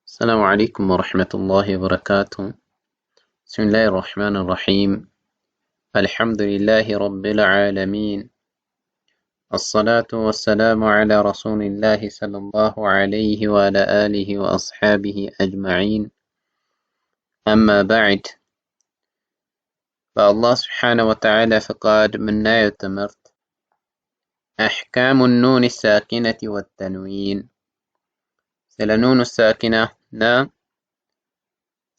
السلام عليكم ورحمة الله وبركاته. بسم الله الرحمن الرحيم. الحمد لله رب العالمين. الصلاة والسلام على رسول الله صلى الله عليه وعلى آله وأصحابه أجمعين. أما بعد، فالله سبحانه وتعالى فقاد منا يتمرت أحكام النون الساكنة والتنوين. سلا نون الساكنة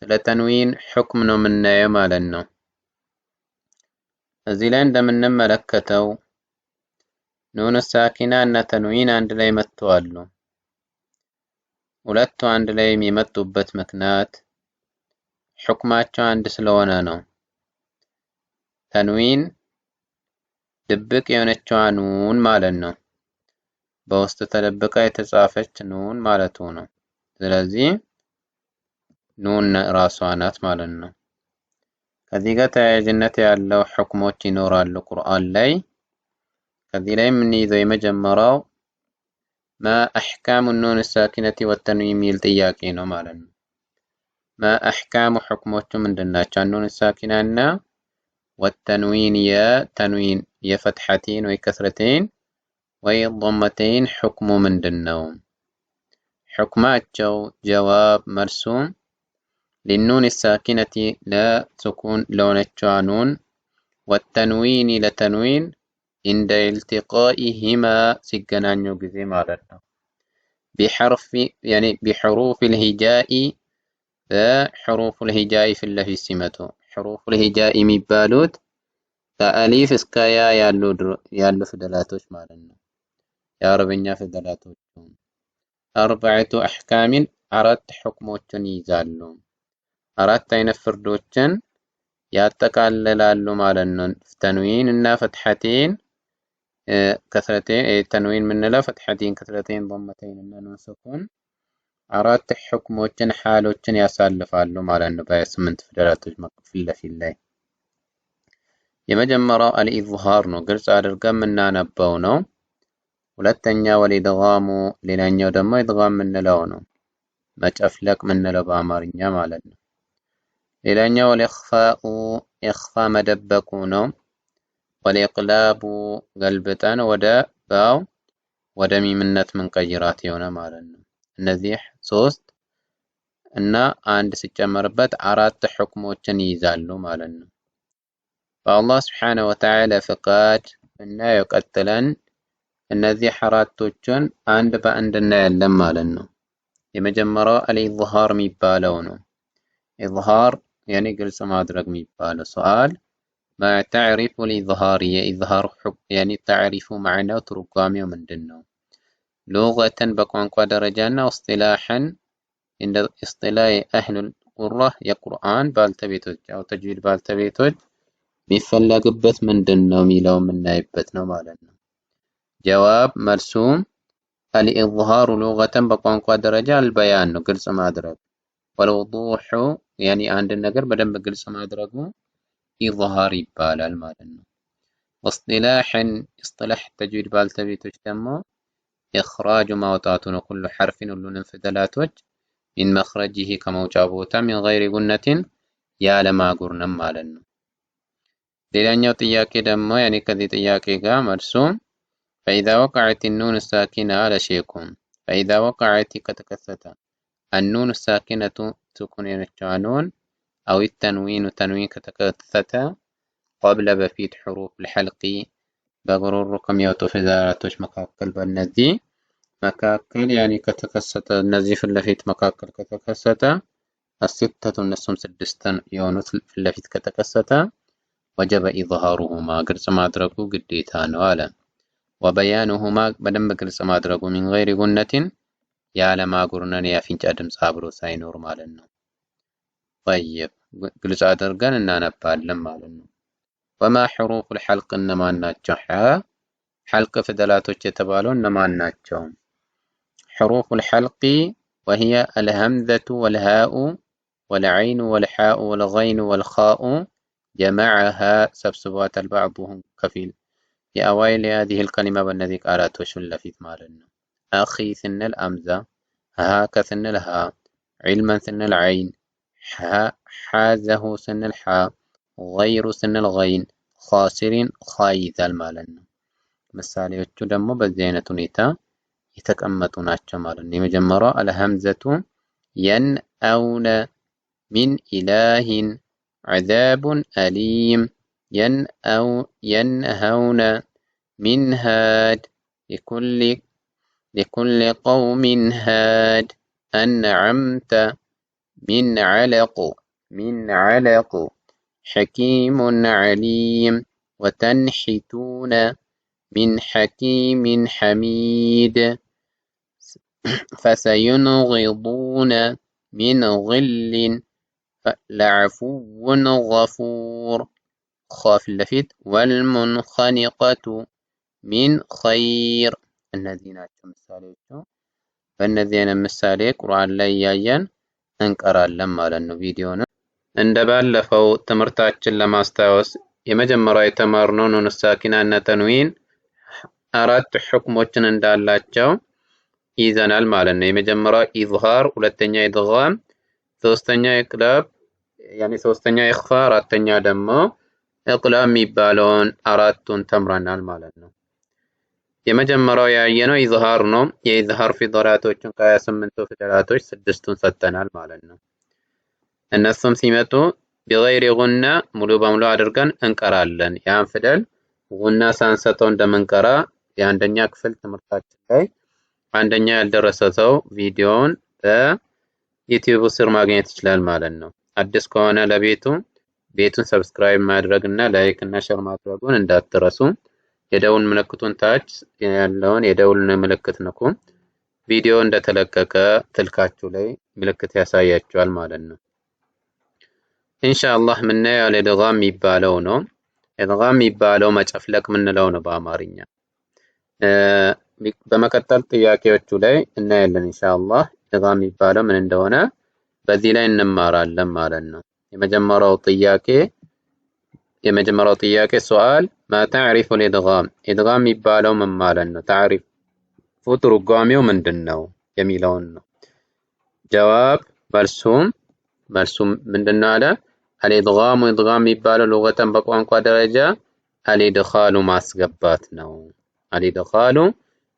سلا تنوين حكمنا منا يمالنا. እዚህ ላይ እንደምንመለከተው ኑን ሳኪና እና ተንዊን አንድ ላይ መጥተዋል። ሁለቱ አንድ ላይ የሚመጡበት ምክንያት ሁክማቸው አንድ ስለሆነ ነው። ተንዊን ድብቅ የሆነችው ኑን ማለት ነው። በውስጥ ተደብቃ የተጻፈች ኑን ማለቱ ነው። ስለዚህ ኑን ራሷ ናት ማለት ነው። ከዚህ ጋር ተያያዥነት ያለው ሁክሞች ይኖራሉ ቁርአን ላይ። ከዚህ ላይ የምንይዘው የመጀመሪያው ማ አሕካሙ ኑን ሳኪነቲ ወተንዊን የሚል ጥያቄ ነው ማለት ነው። ማ አሕካሙ ሁክሞቹ ምንድናቸው? ኑን ሳኪና እና ወተንዊን የተንዊን የፈትሐቴን ወይ ከስረቴን ወይ ضመቴን ሁክሙ ምንድነው? ሁክማቸው ጀዋብ መልሱም للنون الساكنة لا سكون لونتشا نون والتنوين لتنوين عند التقائهما سجنانيو جزي مالتنا بحرف يعني بحروف الهجاء حروف الهجاء في اللفظ سمته حروف الهجاء مبالود فأليف اسكايا يالو فدلاتوش مالنا يا ربنا فدلاتوش 4 أحكام أردت حكموچن يزالو አራት አይነት ፍርዶችን ያጠቃልላሉ ማለት ነው። ተንዊን እና ፈትሐቴን ከስረቴን ተንዊን ምንለው ፈትሐቴን ከስረቴን ضمتين እና ኑን ስኩን አራት ሁክሞችን ሐሎችን ያሳልፋሉ ማለት ነው። በ8 ፊደላቶች ፊት ለፊት ላይ የመጀመሪያው አልኢዝሃር ነው፣ ግልጽ አድርገን የምናነበው ነው። ሁለተኛ ወልኢድጋሙ፣ ሌላኛው ደግሞ ኢድጋም ምንለው ነው፣ መጨፍለቅ ምንለው በአማርኛ ማለት ነው። ሌላኛው ወልኢኽፋኡ፣ ኢኽፋ መደበቁ ነው። ወልኢቅላቡ፣ ገልብጠን ወደ ባው ወደ ሚምነት ምንቀይራት የሆነ ማለት ነው። እነዚህ 3 እና አንድ ሲጨመርበት 4 ሁክሞችን ይይዛሉ ማለት ነው። በአላህ Subhanahu Wa Ta'ala ፍቃድ እና የቀጥለን እነዚህ አራቶችን አንድ በአንድ እናያለን ማለት ነው። የመጀመሪያው አልኢዝሃር የሚባለው ነው። ኢዝሃር يعني ግልጽ ማድረግ የሚባለው ሱአል ما تعرف الإظهار የኢዝሃር يعني تعرف معناه ትርጓሜው ምንድነው? لغة በቋንቋ ደረጃና اصطلاحا عند اصطلاح أهل القرآن የቁርአን ባልተቤቶች ያው ተጅዊድ ባልተቤቶች የሚፈለግበት ምንድነው የሚለው የምናይበት ነው ማለት ነው። ጀዋብ መልሱም الإظهار لغة በቋንቋ ደረጃ البيان ነው፣ ግልጽ ማድረግ። والوضوح يعني አንድ ነገር በደንብ ግልጽ ማድረጉ ኢዝሃር ይባላል ማለት ነው። واصطلاحا اصطلاح ተጅዊድ ባልተቤቶች ደግሞ إخراج ማውጣቱ ነው። كل حرف ሁሉንም ፊደላቶች من مخرجه ከመውጫ ቦታ من غير ጉነة ያለ ማጉርነም ማለት ነው። ሌላኛው ጥያቄ ደግሞ يعني ከዚህ ጥያቄ ጋር መልሱ فإذا وقعت النون الساكنة على شيكم فإذا وقعت ከተከሰተ النون الساكنة تكون ينشانون أو التنوين تنوين كتكتثت قبل بفيت حروف الحلق بغرور رقم يوتو في ذاتوش مكاكل بالنزي مكاكل يعني كتكست النزي في اللفيت مكاكل كتكست 6 النسم 6 يونس في اللفيت كتكست وجب إظهارهما قرص ما أدركوا قديتان وعلا وبيانهما بدن بقرص ما أدركوا من غير غنة ያለ ማጉርነን ያፊንጫ ድምጽ አብሮ ሳይኖር ማለት ነው። طيب ግልጽ አድርገን እናነባለን ማለት ነው። ወማ حروف الحلق እነማን ናቸው? ሐልቅ ፊደላቶች የተባለው እነማን ናቸው? حروف الحلق وهي الهمزة والهاء والعين والحاء والغين والخاء جمعها سبسبات بعضهم كفيل في أوائل هذه الكلمة والذي قالت وشل في ማለት ነው። أخي سن الأمزة ها كسن الها علما سنل عين حازه سنل حا غير سنل غين خاسرين خايذال ማለት ነው። ምሳሌዎቹ ደግሞ በዚህ አይነት ሁኔታ የተቀመጡ ናቸው ማለት ነው። የመጀመሪያው አልሐምዘቱ የንአውነ ሚን ኢላሂን ዐዛቡን አሊም ينهون من هاد لكل قوم هاد أنعمت من علق حكيم عليم وتنحتون من حكيم حميد فسينغضون من غل لعفو غفور خاف اللفت والمنخنقة من خير እነዚህ ናቸው ምሳሌዎቹ። በእነዚህ አይነት ምሳሌ ቁርአን ላይ ያየን እንቀራለን ማለት ነው። ቪዲዮውን እንደባለፈው ትምህርታችን ለማስታወስ የመጀመሪያው የተማርነው ኑን ሳኪና እና ተንዊን አራት ህክሞችን እንዳላቸው ይዘናል ማለት ነው። የመጀመሪያው ኢዝሃር፣ ሁለተኛ ኢድጋም፣ ሶስተኛ ኢቅላብ ሶስተኛ ኢኽፋ፣ አራተኛ ደግሞ ኢቅላብ የሚባለውን አራቱን ተምረናል ማለት ነው። የመጀመሪያው ያየነው ኢዝሃር ነው። የኢዝሃር ፊደላቶችን ከ28ቱ ፊደላቶች 6ቱን ሰጥተናል ማለት ነው። እነሱም ሲመጡ ቢገይሪ ጉና ሙሉ በሙሉ አድርገን እንቀራለን። ያን ፊደል ጉና ሳንሰጠው እንደምንቀራ የአንደኛ ክፍል ትምህርታችን ላይ አንደኛ ያልደረሰ ሰው ቪዲዮውን በዩቲዩብ ስር ማግኘት ይችላል ማለት ነው። አዲስ ከሆነ ቤቱን ሰብስክራይብ ማድረግ እና ላይክ እና ሼር ማድረጉን እንዳትረሱ። የደውል ምልክቱን ታች ያለውን የደውል ምልክት ንኩ። ቪዲዮ እንደተለቀቀ ስልካችሁ ላይ ምልክት ያሳያችኋል ማለት ነው። ኢንሻአላህ ምናየው ኢድጋም የሚባለው ነው። ኢድጋም የሚባለው መጨፍለቅ ምንለው ነው በአማርኛ። በመቀጠል ጥያቄዎቹ ላይ እናያለን ኢንሻአላህ ኢድጋም የሚባለው ምን እንደሆነ በዚህ ላይ እንማራለን ማለት ነው። የመጀመሪያው ጥያቄ ሱአል ማ ተዕሪፉ ኢድጋም ኢድጋም የሚባለው ምን ማለት ነው? ተዕሪፍ ትርጓሜው ምንድነው የሚለውን ነው። ጀዋብ መልሱም ምንድነው አለ አልኢድጋሙ ኢድጋም የሚባለው ሉገተን በቋንቋ ደረጃ አልኢድኻሉ ማስገባት ነው። አልኢድኻሉ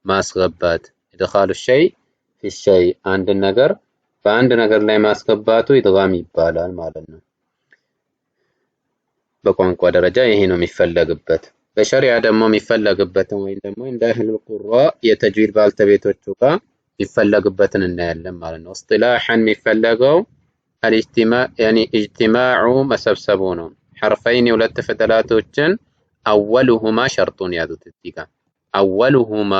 ማስገባት ኢድኻሉ ሸይ ፊ ሸይ አንድ ነገር በአንድ ነገር ላይ ማስገባቱ ኢድጋም ይባላል ማለት ነው። በቋንቋ ደረጃ ይሄ ነው የሚፈለግበት። በሸሪዓ ደግሞ የሚፈለግበትን ወይም ደግሞ እንደ አህሉል ቁራ የተጅዊድ ባልተቤቶቹ ጋር የሚፈለግበትን እናያለን ማለት ነው። እስጢላሐን የሚፈለገው ኢጅቲማዑ መሰብሰቡ ነው። ሐርፈይን ሁለት ፊደላቶችን አወሉሁማ ሸርጡን ያዙት እዚህ ጋር አወሉሁማ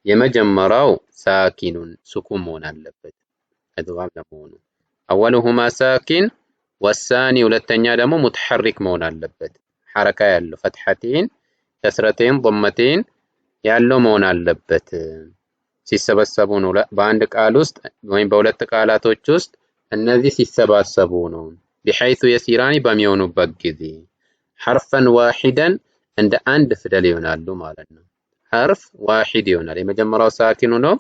የመጀመሪያው ሳኪኑን ሱኩን መሆን አለበት ኢድጋም ለመሆኑ። አወሉሁማ ሳኪን ወሳኒ ሁለተኛ ደግሞ ሙተሐሪክ መሆን አለበት። ሐረካ ያለው ፈትሐቴን፣ ከስረቴን፣ ضመቴን ያለው መሆን አለበት። ሲሰበሰቡ ነው በአንድ ቃል ውስጥ ወይም በሁለት ቃላቶች ውስጥ እነዚህ ሲሰባሰቡ ነው። بحيث يسيران በሚሆኑበት ጊዜ ሐርፈን ዋሂደን እንደ አንድ ፊደል ይሆናሉ ማለት ነው። ሐርፍ ዋሂድ ይሆናል። የመጀመሪያው ሳኪኑ ነው፣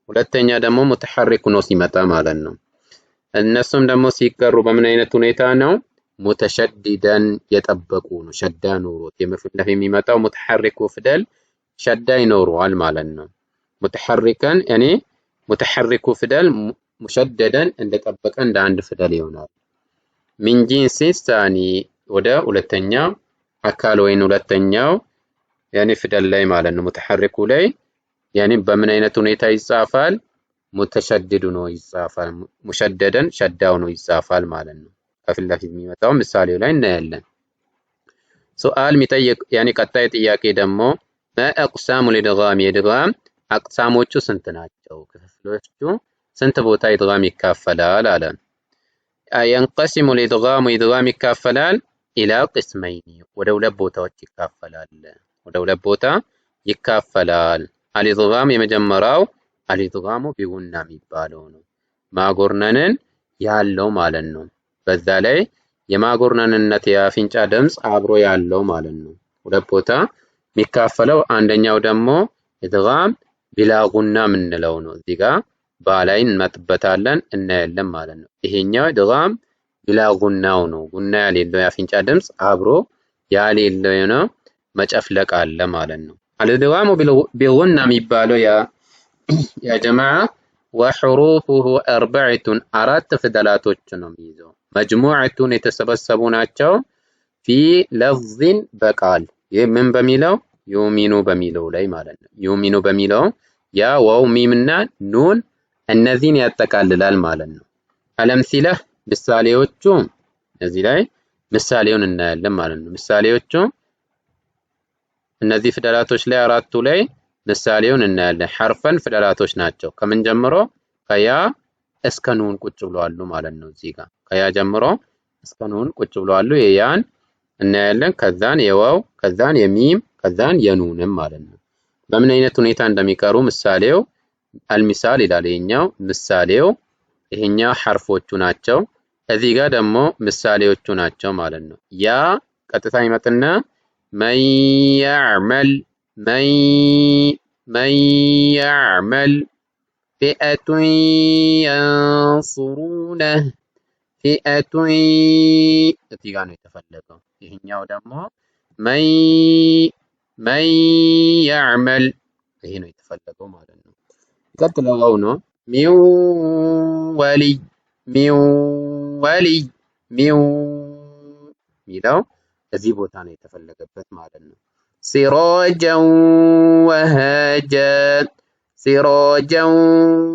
ሁለተኛ ደግሞ ሙተሐሪክ ነው ሲመጣ ማለት ነው። እነሱም ደግሞ ሲቀሩ በምን አይነት ሁኔታ ነው? ሙተሸዲደን የጠበቁ ነው። ሸዳ ኖሮት የመፍለፍ የሚመጣው ሙተሐሪኩ ፊደል ሸዳ ይኖረዋል ማለት ነው። ሙተሐሪከን ሙተሐሪኩ ፊደል ሙሸደደን እንደጠበቀ እንደ አንድ ፊደል ይሆናል። ሚን ጂንሲ ሳኒ ወደ ሁለተኛ አካል ወይን ሁለተኛው ፊደል ላይ ማለት ነው። ሙተሐሪኩ ላይ በምን አይነት ሁኔታ ይጻፋል? ሙተሸድዱ ነው ይጻፋል። ሙሸደደን ሸዳው ነው ይጻፋል ማለት ነው። ከፊት ለፊት የሚመጣው ምሳሌው ላይ እናያለን። ሱአል የሚጠይቅ ቀጣይ ጥያቄ ደግሞ አቅሳሙ ኢድጋም የኢድጋም አቅሳሞቹ ስንት ናቸው? ክፍሎቹ ስንት ቦታ ኢድጋም ይካፈላል አለ። ينقسم الإدغام إدغام ይካፈላል ኢላ ቅስመይኒ ወደ ሁለት ቦታዎች ይካፈላል። አልኢድጋም የመጀመሪያው አልኢድጋሙ ቢጉና የሚባለው ነው። ማጎርነንን ያለው ማለት ነው። በዛ ላይ የማጎርነንነት የአፍንጫ ድምጽ አብሮ ያለው ማለት ነው። ሁለት ቦታ የሚካፈለው አንደኛው ደግሞ ኢድጋም ቢላ ጉና የምንለው ነው። እዚህ ጋር ባላይ እንመጥበታለን እናያለን ማለት ነው። ይሄኛው ኢድጋም ቢላ ጉናው ነው። ጉና ያሌለው የአፍንጫ ድምፅ አብሮ ያሌለው ነው መጨፍለቅ አለ ማለት ነው። አልኢድጋሙ ቢጉና የሚባለው ያ ጀማዓ ወሑሩፉሁ አርበዕቱን አራት ፊደላቶች ነው የሚይዘው። መጅሙዐቱን የተሰበሰቡ ናቸው። ፊ ለፍዝን በቃል ይህ ምን በሚለው ዩሚኑ በሚለው ላይ ማለት ነው። ዩሚኑ በሚለው ያ ዋው ሚምና ኑን እነዚህን ያጠቃልላል ማለት ነው። አልአምሲላ ምሳሌዎቹ እዚህ ላይ ምሳሌውን እናያለን ማለት ነው። ምሳሌዎቹ እነዚህ ፊደላቶች ላይ አራቱ ላይ ምሳሌውን እናያለን። ሐርፈን ፊደላቶች ናቸው። ከምን ጀምሮ ከያ እስከ ኑን ቁጭ ብለዋል ማለት ነው። እዚህ ጋር ከያ ጀምሮ እስከ ኑን ቁጭ ብለዋል። የያን እናያለን። ከዛን የዋው ከዛን የሚም ከዛን የኑንም ማለት ነው። በምን አይነት ሁኔታ እንደሚቀሩ ምሳሌው አልሚሳል ይላል። ይሄኛው ምሳሌው ይሄኛው ሐርፎቹ ናቸው። እዚህ ጋር ደግሞ ምሳሌዎቹ ናቸው ማለት ነው። ያ ቀጥታ ይመጥና መን ያዕመል ፊአቱን የንሱሩነህ ፊአቱን እዚህ ጋር ነው የተፈለገው። ይሄኛው ደግሞ መን ያዕመል ይሄ ነው የተፈለገው ማለት ነው። ቀጥለው ነው ሚን ወሊይ ሚለው እዚህ ቦታ ነው የተፈለገበት ማለት ነው። ሲራጀን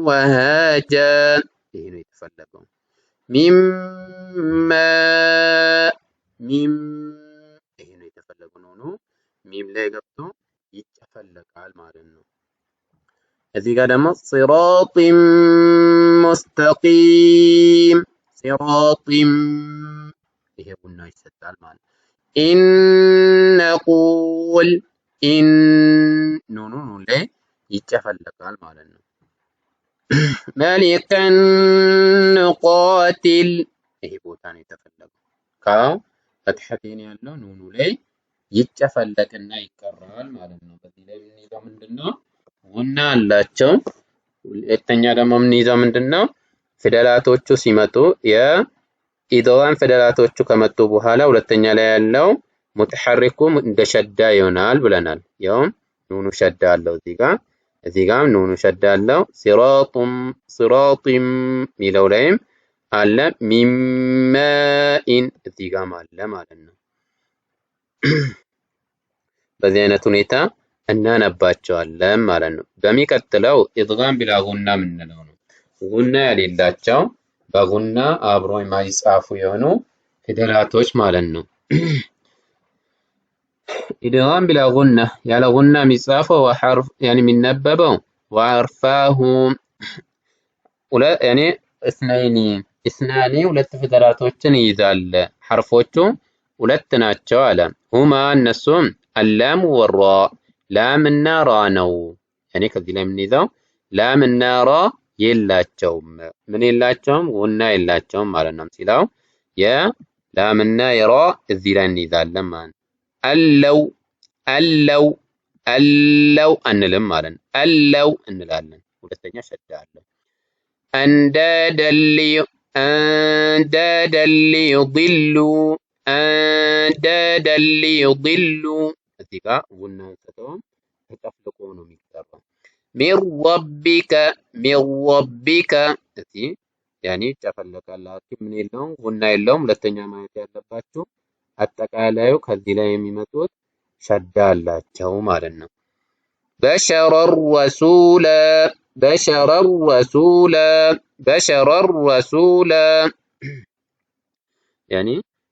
ወሃጀ ይሄ ነው የተፈለገው። ሚም ይሄ ነው የተፈለገው ነው። ሚም ላይ ገብቶ ይጨፈለቃል ማለት ነው። እዚህ ጋር ደግሞ ሲራጢን ሙስተቂም ይሄ ቡና ይሰጣል ማለት ነው። ኢነቁል ኑኑ ላይ ይጨፈለቃል ማለት ነው። መሊከን ኑቃቲል ይሄ ቦታ ነው የተፈለገው። ፈትሐቴን ያለው ኑኑ ላይ ይጨፈለቅና ይቀራል ማለት ነው። በዚህ ላይ የምንይዘው ምንድነው? ጉና አላቸው። ሁለተኛ ደግሞ የምንይዘው ምንድነው? ፊደላቶቹ ሲመጡ የኢድጋም ፊደላቶቹ ከመጡ በኋላ ሁለተኛ ላይ ያለው ሙተሐሪኩም እንደ ሸዳ ይሆናል ብለናል። ያውም ኑኑ ሸዳ አለው እዚህ ጋር ኑኑ ሸዳ አለው። ሲራጢም ሚለው ላይም አለ ሚማኢን እዚህ ጋር አለ ማለት ነው። በዚህ አይነት ሁኔታ እናነባቸዋለን ማለት ነው። በሚቀጥለው ኢድጋም ቢላ ጉና የምንለው ነው። ጉና የሌላቸው በጉና አብሮ የማይጻፉ የሆኑ ፊደላቶች ማለት ነው። ኢድጋም ቢላ ጉና ያለ ጉና የሚጻፈው ወሐርፍ ያኒ የሚነበበው ወዐርፋሁ ያኒ እስናኒ ሁለት ፊደላቶችን ይይዛል። ሐርፎቹ ሁለት ናቸው አለ። ሁማ እነሱም አላም ወራ ላምና ራ ነው። ያኔ ከዚህ ላይ የምንይዘው ላምና ራ የላቸውም። ምን የላቸውም? ጉና የላቸውም ማለት ነው። ሲላው የላምና የራ እዚህ ላይ እንይዛለን ማለት ነው። አለው አንልም ማለት ነው። አለው እንላለን። ሁለተኛ ሸዳ አለው። አንዳደን ሊዩድሉ እዚህ ጋር ጉና አንስተውም ተጨፍልቆ ነው የሚቀራው። ሚን ረቢከ እዚህ ያኔ ይጨፈለቃል። ምን የለውም ጉና የለውም። ሁለተኛ ማየት ያለባችሁ አጠቃላዩ ከዚህ ላይ የሚመጡት ሸዳ አላቸው ማለት ነው። በሸረ ረሱለ ያኔ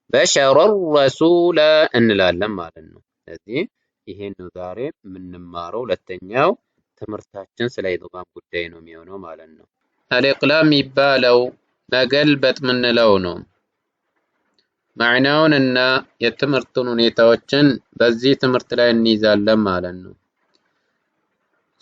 በሸረ ረሱለ እንላለን ማለት ነው። ስለዚህ ይሄን ነው ዛሬ የምንማረው። ሁለተኛው ትምህርታችን ስለ ኢድጋም ጉዳይ ነው የሚሆነው ማለት ነው። አልኢቅላብ የሚባለው መገልበጥ የምንለው ነው። ማዕናውን እና የትምህርቱን ሁኔታዎችን በዚህ ትምህርት ላይ እንይዛለን ማለት ነው።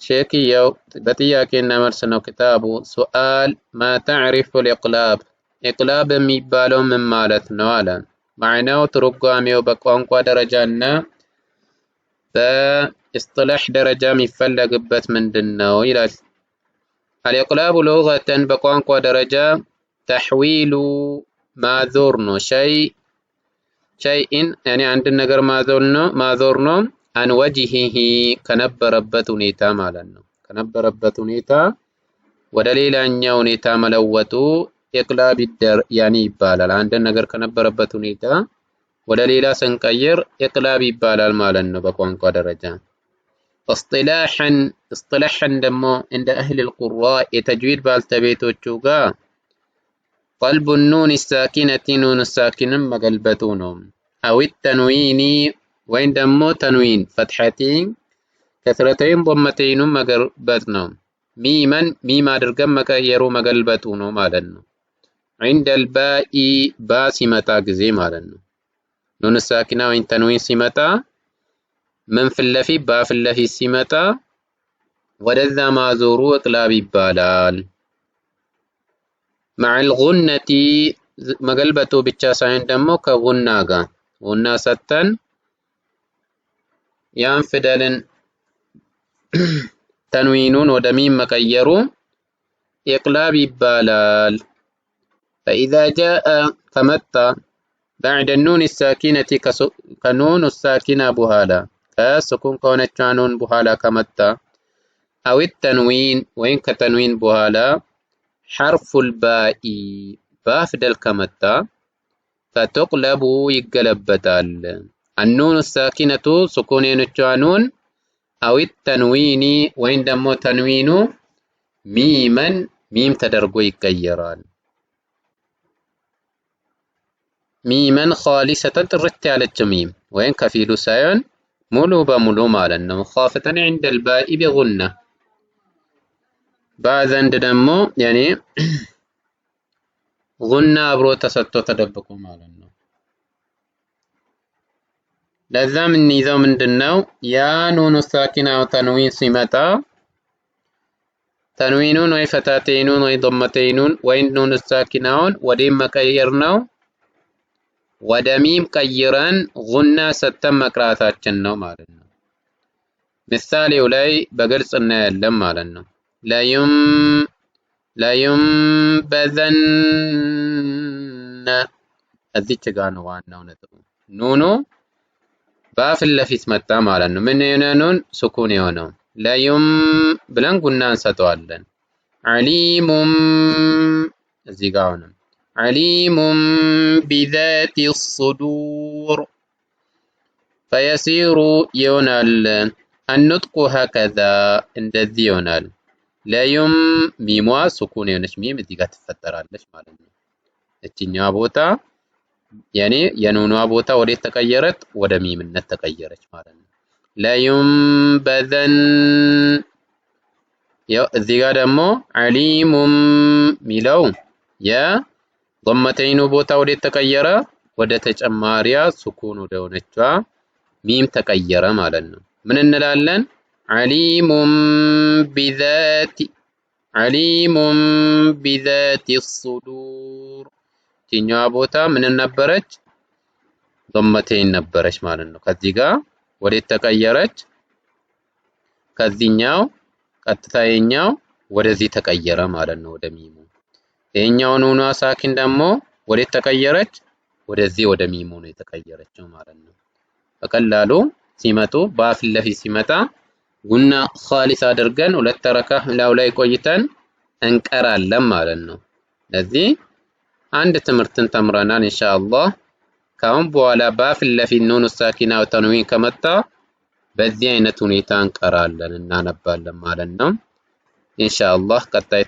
ሼክየው በጥያቄና መልስ ነው ክታቡ። ሱአል ማ ተዕሪፉ ልኢቅላብ ኢቅላብ የሚባለው ምን ማለት ነው አለ። ማዕናው ትርጓሜው በቋንቋ ደረጃ እና በእስጥላህ ደረጃ የሚፈለግበት ምንድን ነው ይላል። الإقلاب لغة بقوانق درجة تحويل ማዞር ነው ሸይእን ያኔ አንድ ነገር ማዞር ነው አን ወጅሂሂ ከነበረበት ሁኔታ ማለት ነው። ከነበረበት ሁኔታ ወደ ሌላኛው ሁኔታ መለወጡ ኢቅላብ ያኔ ይባላል። አንድ ነገር ከነበረበት ሁኔታ ወደ ሌላ ስንቀይር ኢቅላብ ይባላል ማለት ነው በቋንቋ ደረጃ። اصطلاحا ደግሞ እንደ اهل القراء የተጅዊድ ባልተቤቶቹ ጋር قلب النون الساكنة نون الساكن مقلبتونه أو التنوين وين دمو تنوين فتحتين كثرتين ضمتين مقلبتنا ميما ميما درقم مكيرو مقلبتونه مالنو عند الباء با سمتا قزي مالنو نون الساكنة وين تنوين سمتا من في اللفي با في اللفي سمتا ودذا ما زورو اقلابي بالال مع الغنة مقلبته بالتاسعين دمو كغناغا غنا ستن ينفدل تنوينون ودميم مكيرو إقلاب بالال فإذا جاء كمتى بعد النون الساكنة كنون الساكنة بهالا كسكون كونت نون بهالا كمتى أو التنوين وين كتنوين بهالا حرف الباء بافدل كمتا فتقلب يقلبتال النون الساكنة سكونين الجانون أو التنوين وين دمو تنوين ميما ميم تدرقو يكيران ميما خالصة ترت على الجميم وين كفيل سايون ملو بملو مالا مخافة عند الباء بغنة بعضاً دمو يعني غنى أبرو تسطو تدبكو مالنا لازم النظام دنو يا نون الساكنة وتنوين سمتا تنوينون وفتاتينون وضمتينون وين نون الساكنون وديم مكيرنو ودميم كيران غنى ستم مكراتات جنو مالنا مثالي ولاي بقرص النال مالنا لا ينبذن እዚች ጋር ነው ዋናው ነጥቡ። ኑኑ ባፍል ለፊት መጣ ማለት ነው። ምን የሆነውን ሱኩን የሆነው ለዩም ብለን ጉና እንሰጠዋለን። ዓሊሙም እዚህ ጋር ነው ዓሊሙም ቢዛቲ الصدور فيصير ይሆናል النطق هكذا እንደዚህ ይሆናል። ለዩም ሚሟ ሱኩን የሆነች ሚም እዚህ ጋር ትፈጠራለች ማለት ነው። እቺኛዋ ቦታ ያኔ የኑኗ ቦታ ወዴት ተቀየረች? ወደ ሚምነት ተቀየረች ማለት ነው። ለዩም በዘን ያው እዚህ ጋር ደግሞ ዓሊሙም ሚለው የضمተይኑ ቦታ ወዴት ተቀየረ? ወደ ተጨማሪያ ሱኩን ወደ ሆነችዋ ሚም ተቀየረ ማለት ነው። ምን እንላለን? ዓሊሙም ቢዛቲ الصدور ቲኛዋ ቦታ ምን ነበረች? ضمተይን ነበረች ማለት ነው። ከዚህ ጋር ወዴት ተቀየረች? ከዚህኛው ቀጥታኛው ወደዚህ ተቀየረ ማለት ነው፣ ወደ ሚሙ። ይሄኛው ኑኗ ሳኪን ደግሞ ወዴት ተቀየረች? ወደዚህ ወደ ሚሙ ነው የተቀየረችው ማለት ነው። በቀላሉ ሲመጡ በፊት ለፊት ሲመጣ ጉና ኻሊስ አድርገን ሁለት ተረካ ላው ላይ ቆይተን እንቀራለን ማለት ነው። ለዚህ አንድ ትምህርትን ተምረናል ኢንሻአላህ። ካሁን በኋላ በፊት ለፊት ኑኑ ሳኪና ወተንዊን ከመጣ በዚህ አይነት ሁኔታ እንቀራለን እናነባለን ማለት ነው ኢንሻአላህ። ቀጣይ